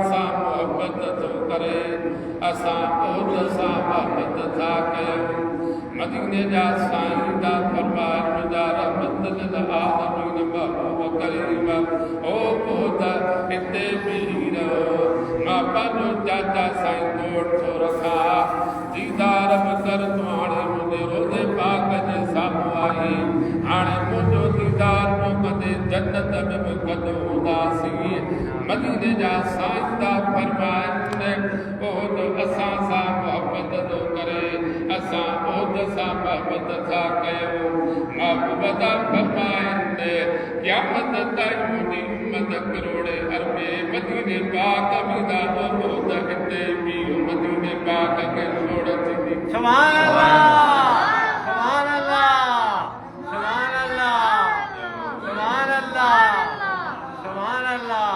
सां मोहब्बत थो करे असां ओद सां मोहब्बत था कयूं मदीने जा साईं दा फरमान मुंहिंजा रहमत लिल आलमीन महबूब करीम ओ ओद हिते बीही रहो मां पंहिंजो चाचा साईं तोड़ थो रखां दीदार बि कर तूं हाणे मुंहिंजे रोज़े पाक जे साम्हूं आई हाणे मुंहिंजो दीदार पियो कंदे जन्नत में बि गॾु हूंदासीं मदीने जा साईं दा फरमाइनि ओद असां सां मोहब्बत थो करे असां ओद सां मोहब्बत था कयूं महबूब दा फरमाइनि क़यामत ताईं मुंहिंजी उम्मत करोड़े अरबे मदीने पाक में दा ओद हिते बीहो मदीने पाक खे छोड़ थींदी सुभान अल्लाह सुभान अल्लाह सुभान अल्लाह सुभान अल्लाह सुभान अल्लाह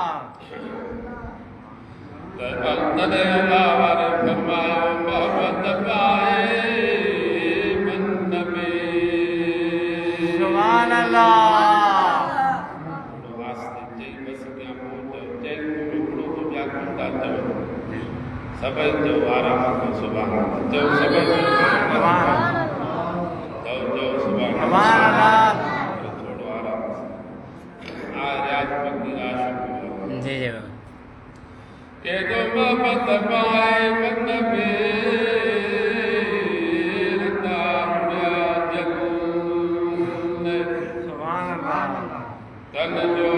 तदे अल्लाह वारे फरमायो मोहब्बत पाए मन में सुभान अल्लाह वास्ते चई बस क्या मोट चई हिकिड़ो तो ॿिया कोन था चवनि सभई चओ आराम को सुभान अल्लाह चओ सभई चओ सुभान अल्लाह थोड़ो आराम सां राज पकी आशिक़ जी जी के जो मोहब्बत पाए मन में तारिया जगन सुभान अल्लाह तन जो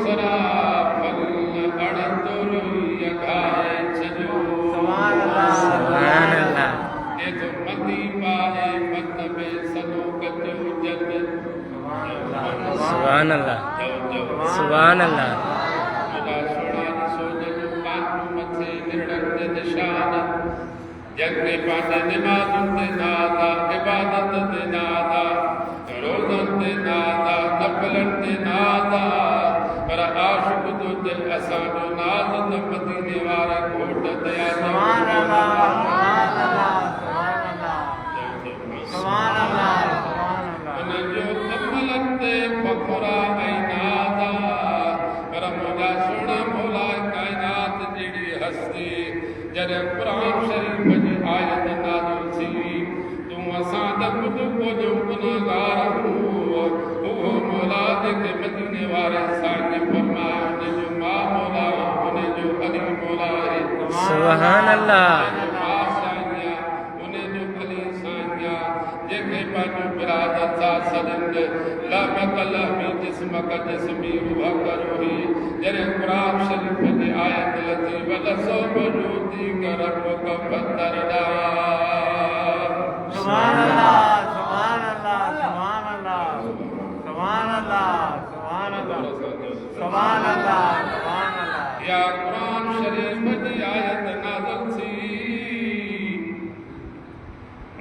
सराफल अणतुरी अघाए छजो सुभान अल्लाह के जो मदी पाए मन में सनो कजो जन सुभान अल्लाह सुभान अल्लाह निशान जंगे पाने नमाज़ुन दे नादा इबादत दे नादा रोज़न दे नादा नफलन दे नादा पर आशिक़ जो दिल असां जो नाज़ न मदीने वारे घोट दया सुभान अल्लाह सुभान अल्लाह सुभान अल्लाह सुभान अल्लाह उन जो अमलन ते फखरा ऐं नादा पर मुंहिंजा सोना मौला काइनात जहिड़ी हस्ती जॾहिं क़ुरान शरीफ़ जी आयत नाज़िल थी तूं असां द ख़ुदि जो गुनाहगार उहो मौला जेके मदीने वारे साईं फरमायो उन जो मां मौला उन जो अली मौला आहे सुभान अल्लाह मां साईं उन जो अली साईं जेके पंहिंजो बिरादर सां सॾनि लहमक लहमी जिस्मक जिस्मी रूह करोही जॾहिं क़ुरान शरीफ़ जी आयत लथी वलसो वजूदी करब कफतरदा सुभान अल्लाह सुभान अल्लाह सुभान अल्लाह सुभान अल्लाह सुभान अल्लाह सुभान अल्लाह सुभान अल्लाह या क़ुरान शरीफ़ जी आयत नाज़िल थी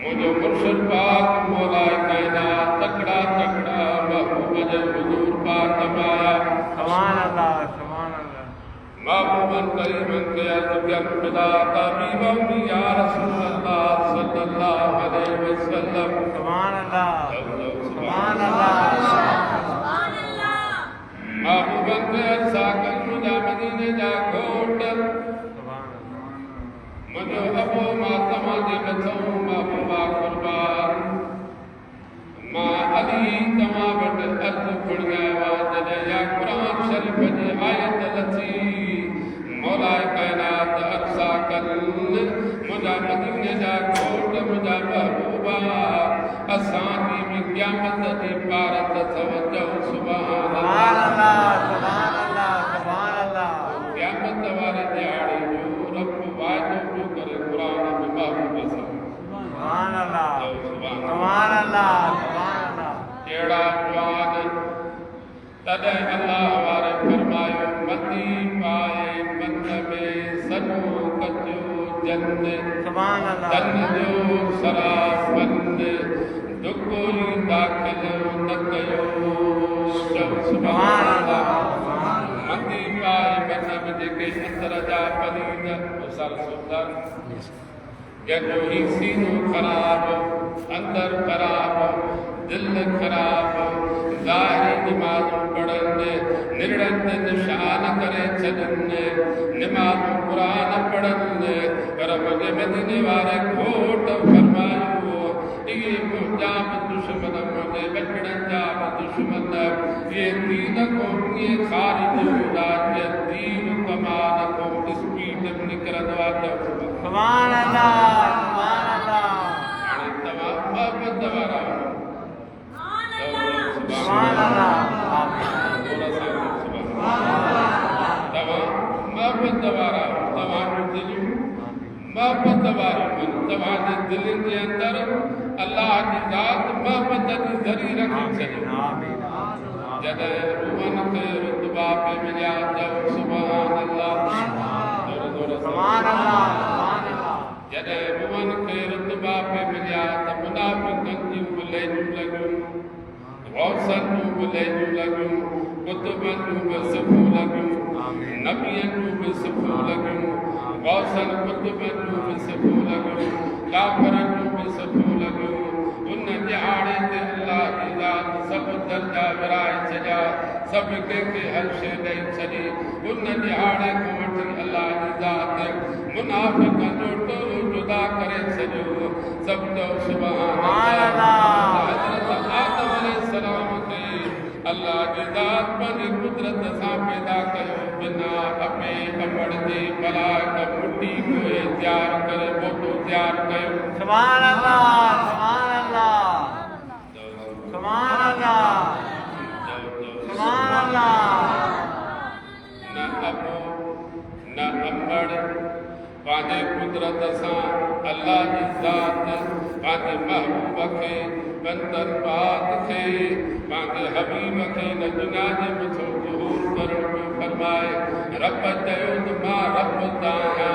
मुंहिंजो मुर्शिद पाक मौला काइनात तकड़ा तकड़ा महबूब जे हुज़ूर पाक माया सुभान अल्लाह सुभान अल्लाह महबूबन करीमन के अर्ज़ कन खुदा तबीबम या रसूल अल्लाह सल्लल्लाहु अलैहि वसल्लम सुभान अल्लाह सुभान अल्लाह सुभान अल्लाह महबूबन के अर्ज़ कन मुंहिंजा मदीने जा घोट मुंहिंजो अबो मां तव्हां जे मथां महबूबा कुर्बान मां अली तव्हां वटि अर्ज़ु घुर्यायो जॾहिं या क़ुरान शरीफ़ जी आयत लथी मौला काइनात अर्ज़ा कनि मुंहिंजा मदीने जा घोट मुंहिंजा महबूबा असांजी बि क़यामत जी पारत तवजो सुभान अल्लाह सुभान अल्लाह सुभान अल्लाह क़यामत वारे ॾियारे जो रब वाइदो पियो करे क़ुरान में महबूब सां सुभान अल्लाह सुभान अल्लाह सुभान अल्लाह कहिड़ा जवान तॾहिं अल्लाह वारे फरमायो मदी पाए मन में सनो कजो जन सुभान अल्लाह जन जो सराफन दुकोरी दाखिल न कयो सुभान अल्लाह मदी पाए मन में जेके अंदर जा पलीद सर सुंदर जंहिंजो ही सीनो ख़राब अंदर ख़राब दिल ख़राब ज़ाहिरी नमाज़ूं पढ़नि निरंजन शान करे छदने नमाज कुरान पढ़ने रब के मदीने वाले घोट फरमायो ये मुजाब दुश्मन मुझे बचड़न जाब दुश्मन ये दीन को ये खारिज राज दीन कमाल को इस पीठ निकरन वाला सुभान अल्लाह सुभान अल्लाह अरे दवा अब दवारा सुभान अल्लाह दवा अब दवारा दवा दिल मोहब्बत वारी दवा दिल के अंदर अल्लाह की जात मोहब्बत की जरी रखी छे जद रूहन के रुतबा पे मिला जब सुभान अल्लाह सुभान अल्लाह सुभान अल्लाह जद रूहन के रुतबा पे मिला त मुनाफिकन की बुले लगो गौसन बुले लगो कुतुबन बसफू लगो नबियन बसफू लगो गौसन कुतुबन बसफू लगो काफरन बसफू लगो उन दिहाड़े ते अल्लाह की जात सब दर्जा विराए छजा सब के हर शे दई छड़ी उन दिहाड़े को वठी अल्लाह की जात मुनाफिकन जो टोलो जुदा करे छजो सब तो सुभान अल्लाह हजरत आदम अलैहिस्सलाम के अल्लाह की जात बनी कुदरत सा पैदा कयो बिना अपे अमड़ दे भला का मुट्ठी को तैयार करे फोटो तैयार कयो सुभान अल्लाह सुभान अल्लाह सुभान अल्लाह सुभान अल्लाह न अबो न अमड़ पाने कुदरत सा अल्लाह की जात पाने महबूब के बंदर पाक खे पाने हबीब के न दुनिया जे मथो ज़हूर करण में फरमाए रब दयो त मां रब ताया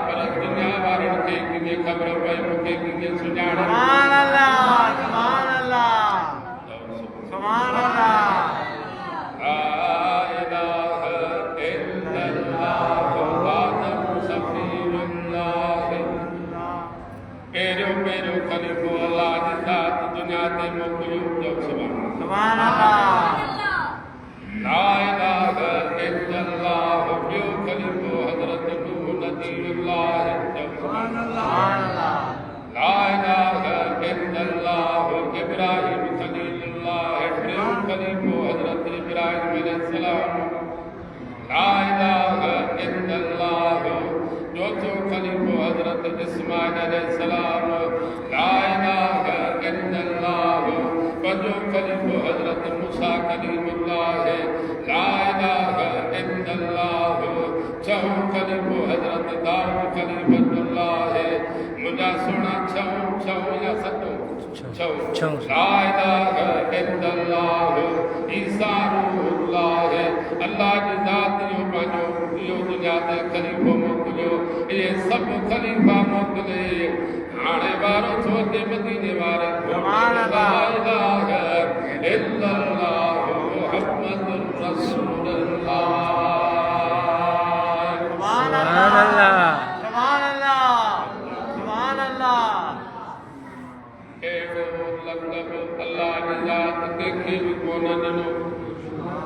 पर दुनिया वारन के किने खबर पई मुके किने सुञाण सुभान अल्लाह सुभान अल्लाह सुभान अल्लाह ला इलाहा इल्लल्लाह आदम सफीरुल्लाह पेरो खलीफो अल्लाह की जात दुनिया ते मोकिलियो जब सुभान अल्लाह ला इलाहा इल्लल्लाह ॿियो खलीफो हज़रत नूह नबीउल्लाह जब सुभान अल्लाह ला इलाहा इल्लल्लाह इब्राहीम खलीलुल्लाह टियों खलीफो हज़रत इब्राहीम अलैहिस्सलाम ला इलाहा इल्लल्लाह चौथो खलीफो हज़रत इस्माइल अलैहिस्सलाम ला इलाहा इल्लल्लाह पंजो खलीफो हज़रत मूसा कलीमुल्लाह ला इलाहा इल्लल्लाह छहो खलीफो हज़रत दाऊद कलीमुल्लाह मुझा सोना छहो या सतो छहो ला इलाहा इल्लल्लाह ईसा रूहुल्लाह अल्लाह की जात जो पंजो यो दुनिया ते खलीफो मोकिलियो ये सब खलीफा मोकिले हाणे वारो छो ते मदीने वारे सुभान अल्लाह ला इलाहा इल्लल्लाह मुहम्मदुर रसूलुल्लाह सुभान अल्लाह सुभान अल्लाह सुभान अल्लाह एड़ो लक़ब अल्लाह की जात के भी कोन ॾिनो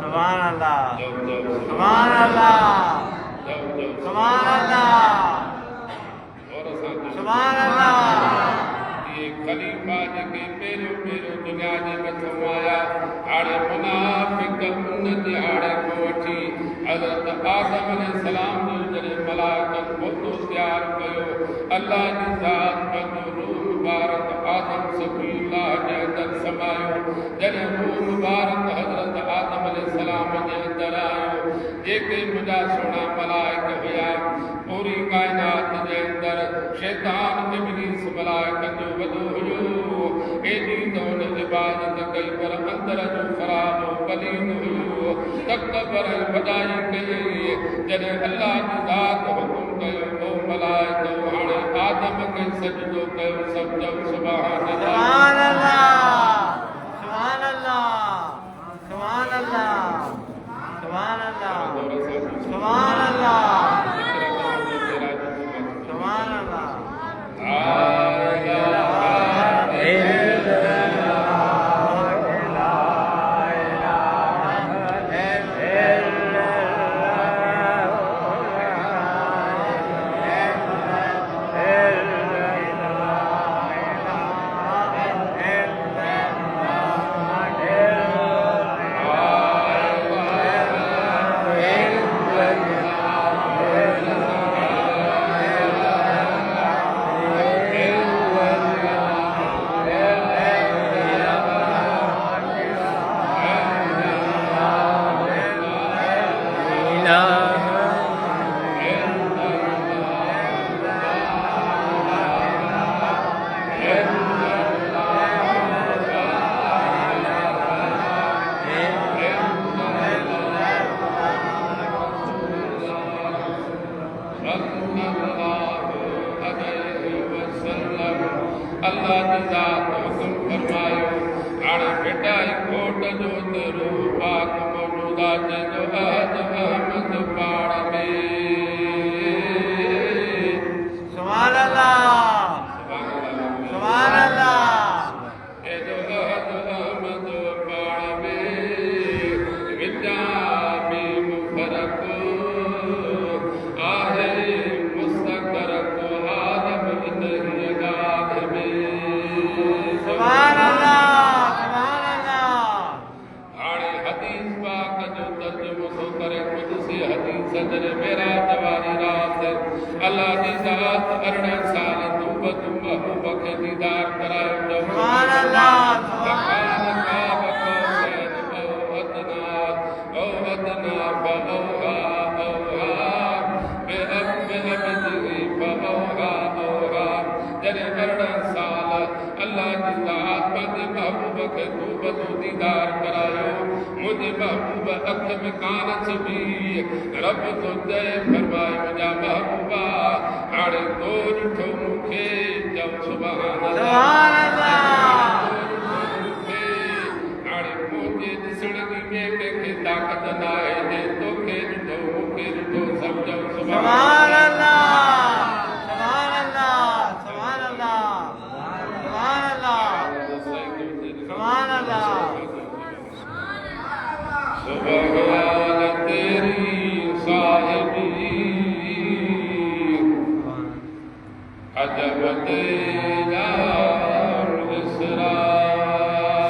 सुभान अल्लाह जब जब सुभान अल्लाह जब जब सुभान अल्लाह और असां सुभान अल्लाह ये खलीफा जेके पेरो दुनिया जे मथो आया हाणे मुनाफिक उन दिहाड़े को वठी हज़रत आदम अलैहिस्सलाम जो जॾहिं मलाइकनि फोटो तयार कयो अल्लाह जी ज़ात पंहिंजो रूह मुबारक आदम सफ़ीउल्लाह जे अंदर समायो जॾहिं रूह मुबारक हज़रत आदम अलैहिस्सलाम जे अंदर आयो जेके मुंहिंजा सोना मलाइक हुया पूरी कायनात जे अंदर शैतान इब्लीस मलाइकनि जो वॾो हुयो एॾी त हुन इबादत कई पर अंदर जो ख़राब पलीद हुयो तकबर वॾाई कई जॾहिं अल्लाह जी ज़ात हुकुम कयो ओ मलाइक हाणे आदम खे सजदो कयो सभु चओ सुभान सुभान अल्लाह सुभान अल्लाह सुभान अल्लाह सुभान अल्लाह सुभान अल्लाह सुभान अल्लाह सल्लल्लाहु अलैहि वसल्लम अल्लाह जी ज़ात हुक्म फरमायो हाणे बेटा कोट जो तेरो पाक मौजूदा जो अहद अहमद पाड़ में सुभान अल्लाह सुभान अल्लाह जो अहद अहमद पाड़ में विद्या में मुफरक आहे मुस्तकर को आदम नहीं गाद में सुभान अल्लाह सुभान अल्लाह हाणे हदीस पाक जो तर्जुमो सो करे खुद से हदीस जने मेरा जवानी रात अल्लाह जी ज़ात 18 साल तुबत महबूब के दीदार करायो जो सुभान अल्लाह सकान काब को सैन ओ अदना बओहा बेअबदी बओहा जने 18 साल अल्लाह जी ज़ात पंहिंजे महबूब खे तुबत दीदार करायो मुझे महबूब अख में कान छबी रब तो जय फरमाए मुझा महबूबा हाणे तो ॾिठो मूंखे चओ सुभान अल्लाह हाणे मुंहिंजे ॾिसण जी में कंहिंखे ताक़त न आहे जे तोखे ॾिठो मूंखे ॾिठो सभु चओ सुभान अल्लाह सुभान अल्लाह सुभान अल्लाह सुभान अल्लाह सुभान अल्लाह सुभान तेरी साहिबी अजब तेरा इसरा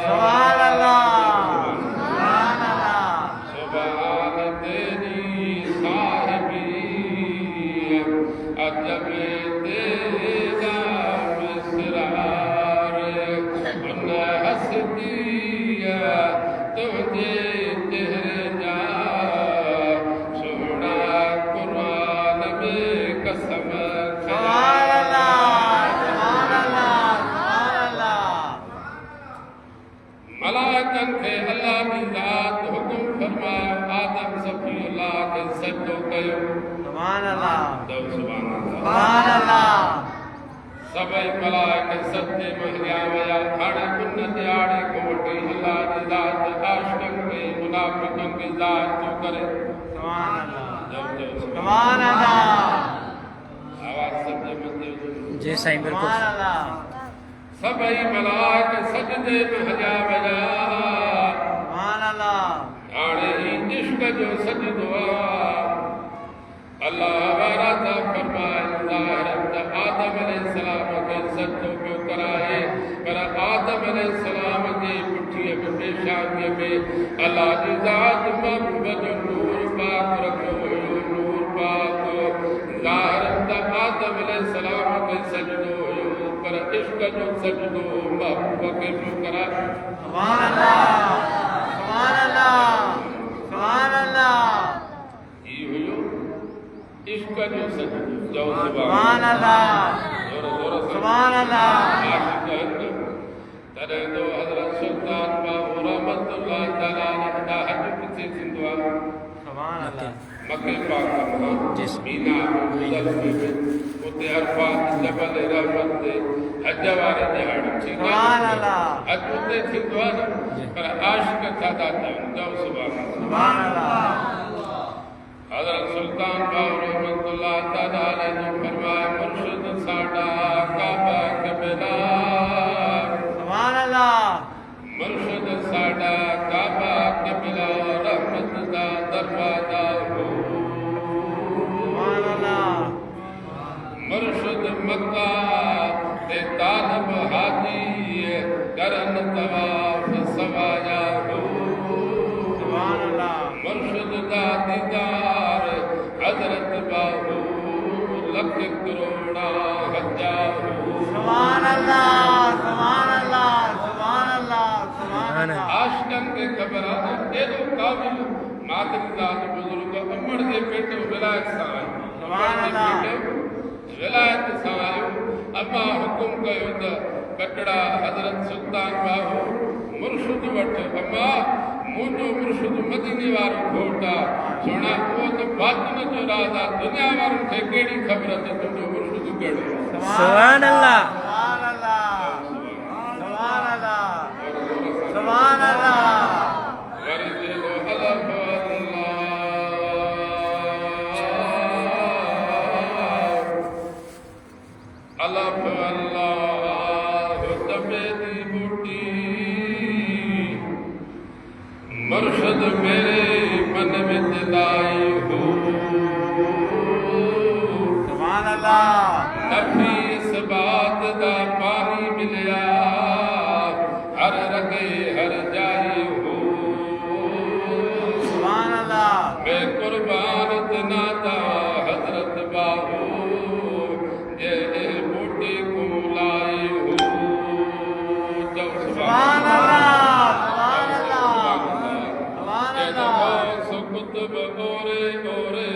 सुभान अल्लाह सुभान अल्लाह सुभान तेरी साहिबी अजब तेरा इसरार उन हस्ती तुझे चेहरे जा सोना कुरान में कसम सुभान अल्लाह सुभान अल्लाह सुभान अल्लाह मलाइकन खे अल्लाह जी ज़ात हुकुम फरमायो आदम सफ़ीउल्लाह खे सजदो कयो सुभान अल्लाह चओ सुभान अल्लाह सुभान अल्लाह सभई मलाइक सजदे में हलिया विया हाणे उन ॾियारे खां वठी अल्लाह जी ज़ात आशिक़नि खे मुनाफ़िक़नि खे ज़ात थो करे सुभान अल्लाह चओ चओ सुभान अल्लाह आवाज़ सभु मंदिर जी साईं बिल्कुलु सुभान अल्लाह सभई मलाइक सजदे में हलिया विया सुभान अल्लाह हाणे ही इश्क जो सजदो आहे अल्लाह वारा था फरमाए ज़ाहिर आदम अलैहिस्सलाम खे सजदो पियो कराए पर आदम अलैहिस्सलाम जी पुठीअ में पेशानीअ में अल्लाह जी ज़ात महबूब जो नूर पाक रखियो हुयो नूर पाक ज़ाहिर आदम अलैहिस्सलाम खे सजदो हुयो पर इश्क जो सजदो महबूब खे पियो कराए सुभान अल्लाह सुभान अल्लाह सुभान अल्लाह ही हुयो इश्क जो सजदो चओ सुभान अल्लाह जोर जोर से सुभान अल्लाह तॾहिं जो हज़रत सुल्तान बाबू रहमतुल्लाह तआला अलैहि हज किथे थींदो आहे सुभान अल्लाह मके पाक में मीना मुज़ल्लफ़ में उते अरफात जबल रहमत ते हज वारे ॾियारे थींदा सुभान अल्लाह हज उते थींदो आहे न पर आशिक़ छा था चवनि चओ सुभान अल्लाह सुभान अल्लाह हज़रत सुल्तान बाबू रहमतुल्लाह तआला अलैहि जो फरमाए मुर्शिद साडा काबा क़िबला सुभान अल्लाह मुर्शिद साडा काबा क़िबला रहमत दा दरवाजा हो सुभान अल्लाह मुर्शिद मक्का ते तालिब हाजी करन तवाफ सवाया हो सुभान अल्लाह मुर्शिद दा दीदार हज़रत बाबू लख करोड़ा हजा हो सुभान अल्लाह सुभान अल्लाह सुभान अल्लाह सुभान अल्लाह आशिक़न खे ख़बर आहे न एॾो क़ाबिल मादरी ज़ात बुज़ुर्ग अमर जे पेट विलायत सां आयो सुभान अल्लाह विलायत सां आयो अम्मा हुकुम कयो त कटड़ा हज़रत सुल्तान बाबू मुर्शिद वटि अम्मा मुझो मुर्शिद मदीने वारो खोटा सोना वो तो बातन जो राजा दुनिया वारो थे केड़ी खबर ते तुझो मुर्शिद केड़ो सुभान अल्लाह सुभान अल्लाह सुभान अल्लाह सुभान अल्लाह वरी दिलो अल्लाह अल्लाह अल्लाह तबे दी बूटी मुर्शिद मेरे मन में लाई हो सुभान अल्लाह नफी इस बात दा पानी मिलिया हर रगे हर जाई हो सुभान अल्लाह मैं कुर्बान तना दा हजरत बाबू ये बूटी को लाई हो सुभान अल्लाह सुभान अल्लाह सुभान अल्लाह सुकुतब ओरे ओरे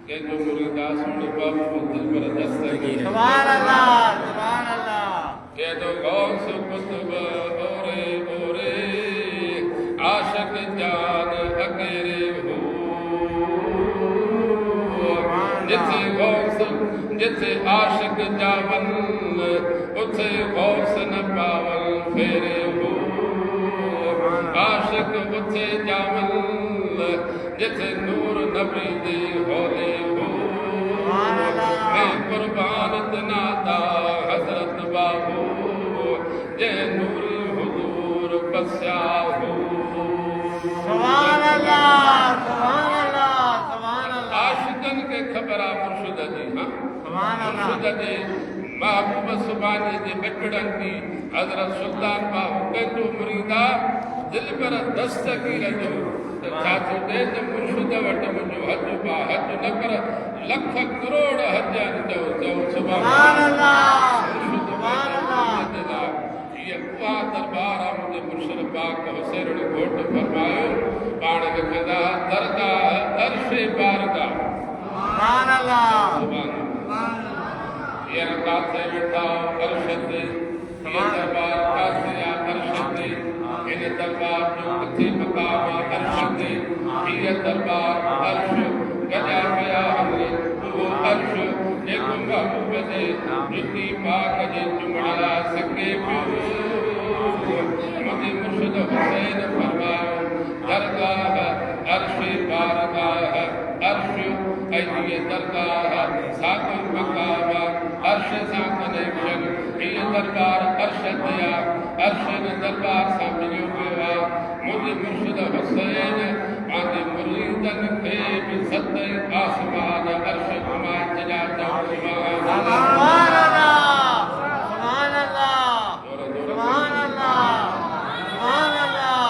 के जो मुर्दा सुन बाबू दिल पर दस्तगीर सुभान अल्लाह सुभान अल्लाह के जो गौस कुतब ओरे ओरे आशिक जान अकेरे हो जिथे गौस जिथे आशिक जावन उथे गौस न पावन फेरे हो आशिक उथे जावन जिथे नूर नबी दी होले हो मैं कुर्बान तना दा हजरत बाबू जे नूरी हुजूर बस्या हो सुभान अल्लाह सुभान अल्लाह सुभान अल्लाह आशिकन के खबरा मुर्शिद जी हां सुभान अल्लाह मुर्शिद जी महबूब सुभाने जे बचड़न दी हजरत सुल्तान बाबू कंजो मुरीदा दिल पर दस्तगीर जो चाचो दे ते मुर्शिद वट मुझो हज बा हज न कर लख करोड़ हजन जो जो सुभान अल्लाह सुभान अल्लाह ये कुआ दरबार मुझे मुर्शिद पाक हुसैन घोट फरमायो पाण लिखंदा दरगाह अर्शे बारगाह सुभान अल्लाह सुभान ये रकात से बैठा अर्शद ये दरबार कासिया अर्शद इन दरबार जो कथी मकाम अर्शद ये दरबार अर्श गजा गया हमने वो अर्श जेको महबूब जे जुती पाक जे चुमड़ा सके मुझे मुर्शिद हुसैन फरमायो दरगाह अर्शे बारगाह अर्श ये दरगाह साकुल मकाम अर्श सा कनेक्शन ये दरबार अर्शद या अर्श ने दरबार सा मिलियो पियो मुझे मुर्शिद हुसैन आदि मुरीदन के भी सत्य आसमान अर्श घुमाए चला सुभान अल्लाह सुभान अल्लाह सुभान अल्लाह सुभान अल्लाह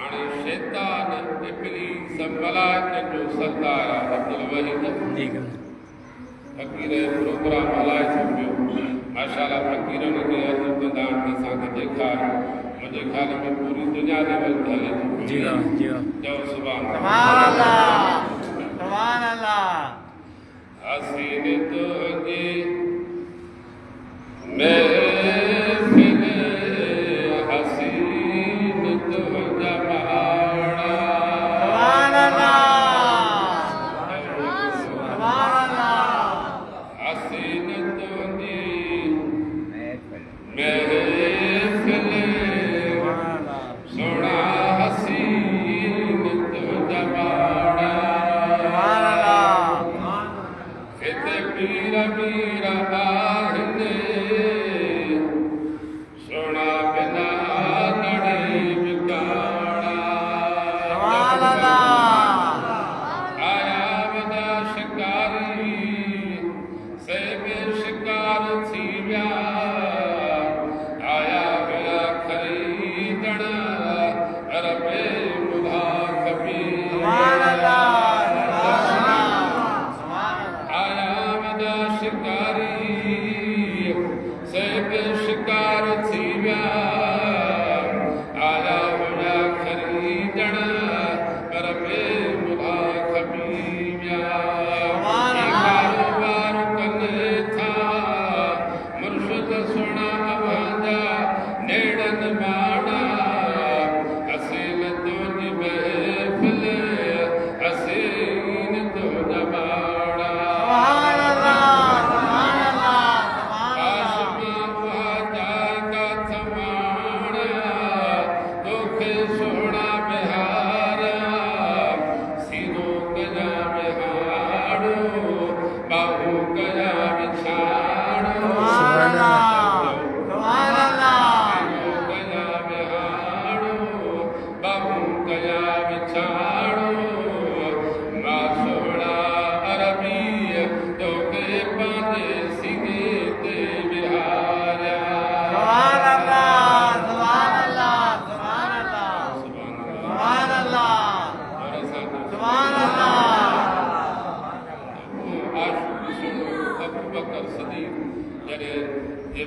आने शैतान इब्लीस मलाइक जो सरदार अब्दुल वहीद ठीक है फकीर प्रोग्राम हलाए छॾियो माशाअल्लाह फकीरन खे अज़ीज़ दान के साथ देखा मुझे ख्याल में पूरी दुनिया में हले जी हां जो सुभान अल्लाह सुभान अल्लाह हसीन तुझे महफिल हसीन तुझा माड़ा सुभान अल्लाह सुभान अल्लाह हसीन तुझी महफिल सोना हसीन तुझा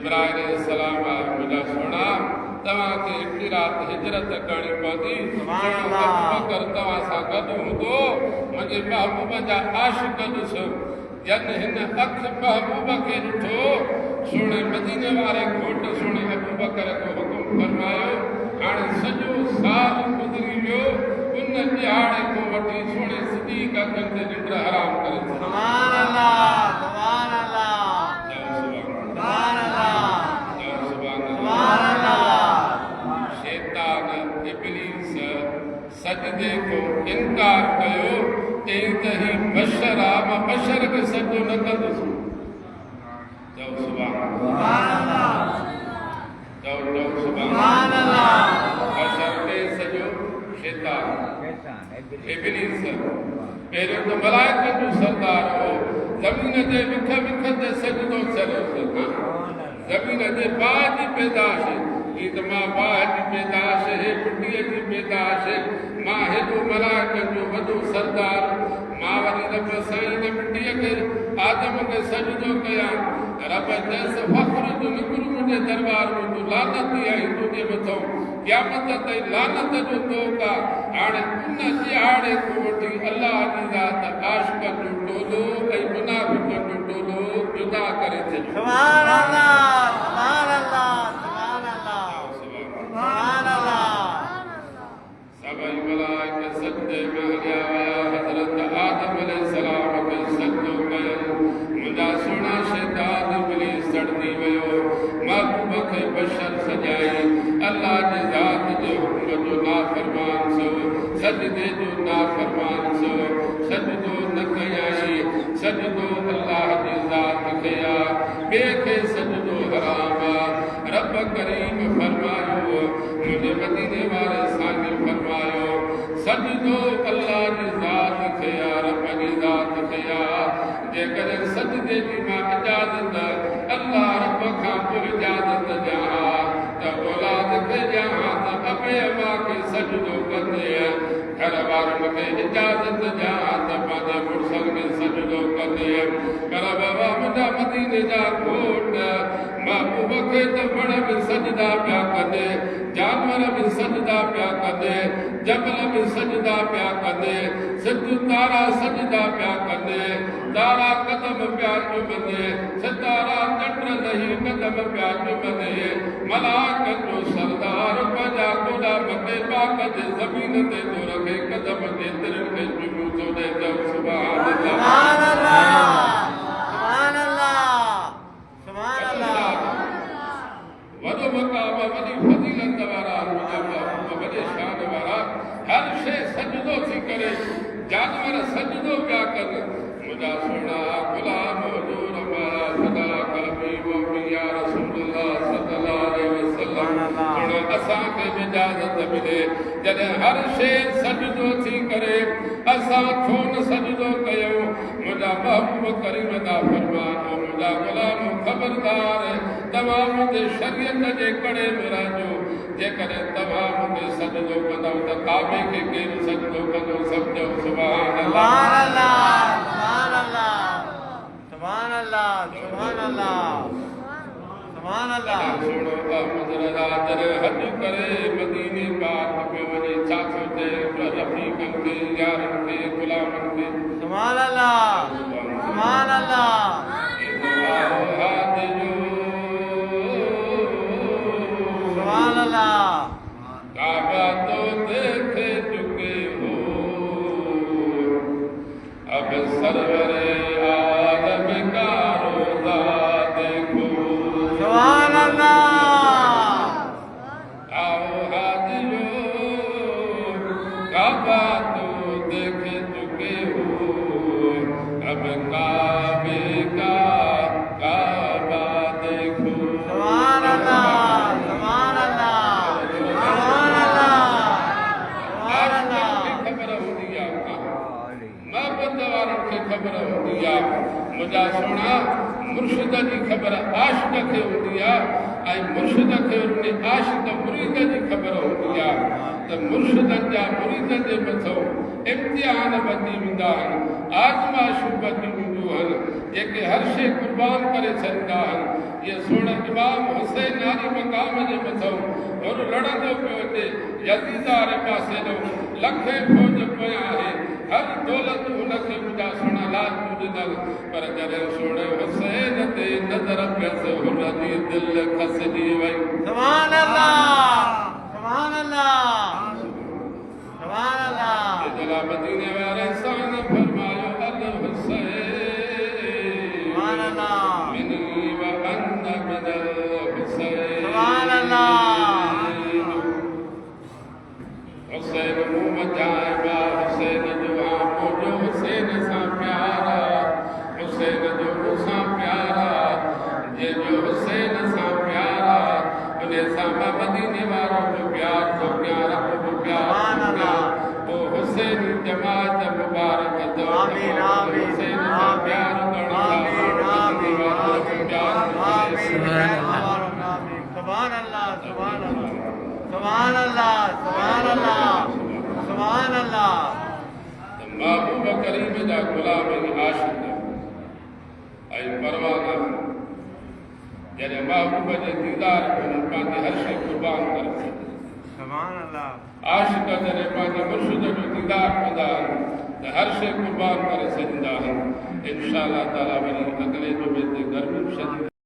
जिब्राइल सलाम मुझा सोना तव्हां खे हिकड़ी रात हिजरत करणी पवंदी कर तव्हां सां गॾु हूंदो मुंहिंजे महबूब जा आशिक़ ॾिस जन हिन अख महबूब खे ॾिठो सुहिणे मदीने वारे घोट सुहिणे अबू बकर को हुकुम फरमायो हाणे सॼो साल गुज़री वियो उन ॾिहाड़े खां वठी सुहिणे सिद्दीक़ अखनि ते निंड हराम करे सुभान अल्लाह सुभान अल्लाह सुभान अल्लाह सुभान अल्लाह शैतान इब्लीस सजदे को इनकार कयो एक ही बशर आ बशर के सजदो न कंदुसि चओ सुभान अल्लाह चओ सुभान अल्लाह बशर के सजो शैतान इब्लीस पहिरियों तो मलाइकनि जो सरदार हो ज़मीन ते विख विख ते सजदो चलो ज़मीन ते बाह जी पैदाश ही तो मां बाह जी पैदाश है मिट्टीअ जी पैदाश मां हेॾो मलाइकनि जो वॾो सरदार मां वरी रब साईं ने मिट्टीअ खे आदम खे सजदो कयां रब चयसि फ़ख्र जो निकुर मुंहिंजे दरबार में तूं लानत आई तुंहिंजे मथां क़यामत ताईं लानत जो तोक आहे हाणे उन ॾिहाड़े खां वठी अलाह जी ज़ात आशिक़नि जो टोलो ऐं मुनाफ़िक़नि जो टोलो जुदा करे छॾियो सुभान अल्लाह सुभान अल्लाह सुभान अल्लाह सभई मलाइक सजदे में हलिया विया हज़रत आदम अलैहिस्सलाम खे सजदो कयो मुंहिंजा सुहिणा शैतान इब्लीस सड़जी वियो महबूब खे बशर सजाई अल्लाह जी ज़ात जे हुक्म जो नाफ़रमान सो सजदे जो नाफ़रमान सो सजदो न कयाई सजदो अल्लाह जी ज़ात खे आहे ॿिए खे सजदो हराम आहे रब करीम फरमायो मुंहिंजे मदीने वारे साईं फरमायो सजदो अल्लाह जी ज़ात खे आहे रब जी ज़ात खे आहे जेकॾहिं सजदे जी मां इजाज़त अल्लाह रब खां पोइ इजाज़त ॾियां त औलाद खे ॾियां त अबे अमा खे सजदो कंदे घर वारनि खे इजाज़त ॾियां त पंहिंजे मुड़ुसनि खे सजदो कंदे पर बाबा मुंहिंजा मदीने जा घोट महबूब खे त वण बि सजदा पिया कंदे जानवर बि सजदा पिया कंदे जबल बि सजदा पिया कंदे सिद्ध तारा सजदा पिया कंदे तारा कदम पिया चुमंदे सितारा चंड नहीं कदम पिया चुमंदे मलाइकनि जो सरदार पंहिंजा गोॾा मथे पाक जे ज़मीन ते थो रखे कदम ते तिरनि खे चुमूं थो ॾे त सुभान अल्लाह सुभान अल्लाह सुभान अल्लाह वॾो मक़ाम वॾी फज़ीलत वारा वॾे शान वारा हर शइ सजदो थी करे जानवर सजदो पिया कनि मुंहिंजा सुहिणा गुलाम हुजूर माया सदा कलमी वो या रसूलुल्लाह सल्लल्लाहु अलैहि वसल्लम हाणे असांखे बि इजाज़त मिले जॾहिं हर शइ सजदो थी करे असां छो न सजदो कयूं मुंहिंजा महबूब करीम दा फरमान मुंहिंजा गुलाम ख़बरदार तव्हां मुंहिंजे शरीयत जे कड़े में रहजो जेकॾहिं तव्हां मूंखे सजदो कंदव त काबे खे केरु सजदो कंदो सम्झो सुभान अल्लाह सुभान अल्लाह सुभान अल्लाह सुभान अल्लाह सुनो अहमद रज़ा जॾहिं हज करे मदीने पाक में वञे छा थो चए रफ़ीक़नि खे यारनि खे गुलामनि खे सुभान अल्लाह सुभान अल्लाह सुभान अल्लाह काबा तो देख चुके हो अब सरवरे आलम का रोज़ा देखो सुभान अल्लाह आओ हाजिरो काबा तो देख चुके हो अब काबे का काबा देखो सुभान अल्लाह सुभान अल्लाह सुभान अल्लाह खबर होंदी आहे महबत वारनि खे ख़बर हूंदी आहे मुंहिंजा सोना मुर्शिद जी ख़बर आशिक़ खे हूंदी आहे ऐं मुर्शिद खे उन आशिक़ मुरीद जी ख़बर हूंदी आहे त मुर्शिदनि जा मुरीदनि जे मथां इम्तिहान वधी वेंदा आहिनि आज़माइशूं वधी वेंदियूं आहिनि जेके हर शइ क़ुर्बान करे छॾींदा आहिनि इहे सोण इमाम हुसैन आली मक़ाम जे मथां हुन लड़ंदो पियो अचे यज़ीद वारे पासे ॾो लखे फ़ौज पिया आहे हर दौलत हुनखे मुंहिंजा सोण लाजू ॾिनल पर जॾहिं सोण हुसैन ते नज़र पियसि हुनजी दिलि खसिजी वई सुभान अल्लाह सुभान अल्लाह सुभान अल्लाह जला मदीने वारे सां फरमायो अल हुसैन सुभान अल्लाह मिनी व अन मिनल हुसैन सुभान अल्लाह हुसैन मुंह मचाए बा हुसैन जो आंखों जो हुसैन सां प्यारा हुसैन जो मूंसां प्यारा जंहिंजो हुसैन सां प्यारा उन सां मदीने वारो जो प्यार तो प्यारा तो प्यार वो हुसैन जमात मुबारक जो आमीन आमीन हुसैन का प्यार आमीन आमीन आमीन आमीन सुभान अल्लाह सुभान अल्लाह सुभान अल्लाह सुभान अल्लाह सुभान अल्लाह महबूब करीम जा गुलाम आशिक़ ऐं परवाना जॾहिं महबूब जे दीदार में पंहिंजी हर शइ क़ुर्बान करे छॾी सुभान अल्लाह आशिक़ जॾहिं पंहिंजे मुर्शिद जो दीदार कंदा आहिनि त हर शइ क़ुर्बान करे छॾींदा आहिनि इंशा अल्लाह ताला वरी अॻिले जुमे ते गर्मी शदीद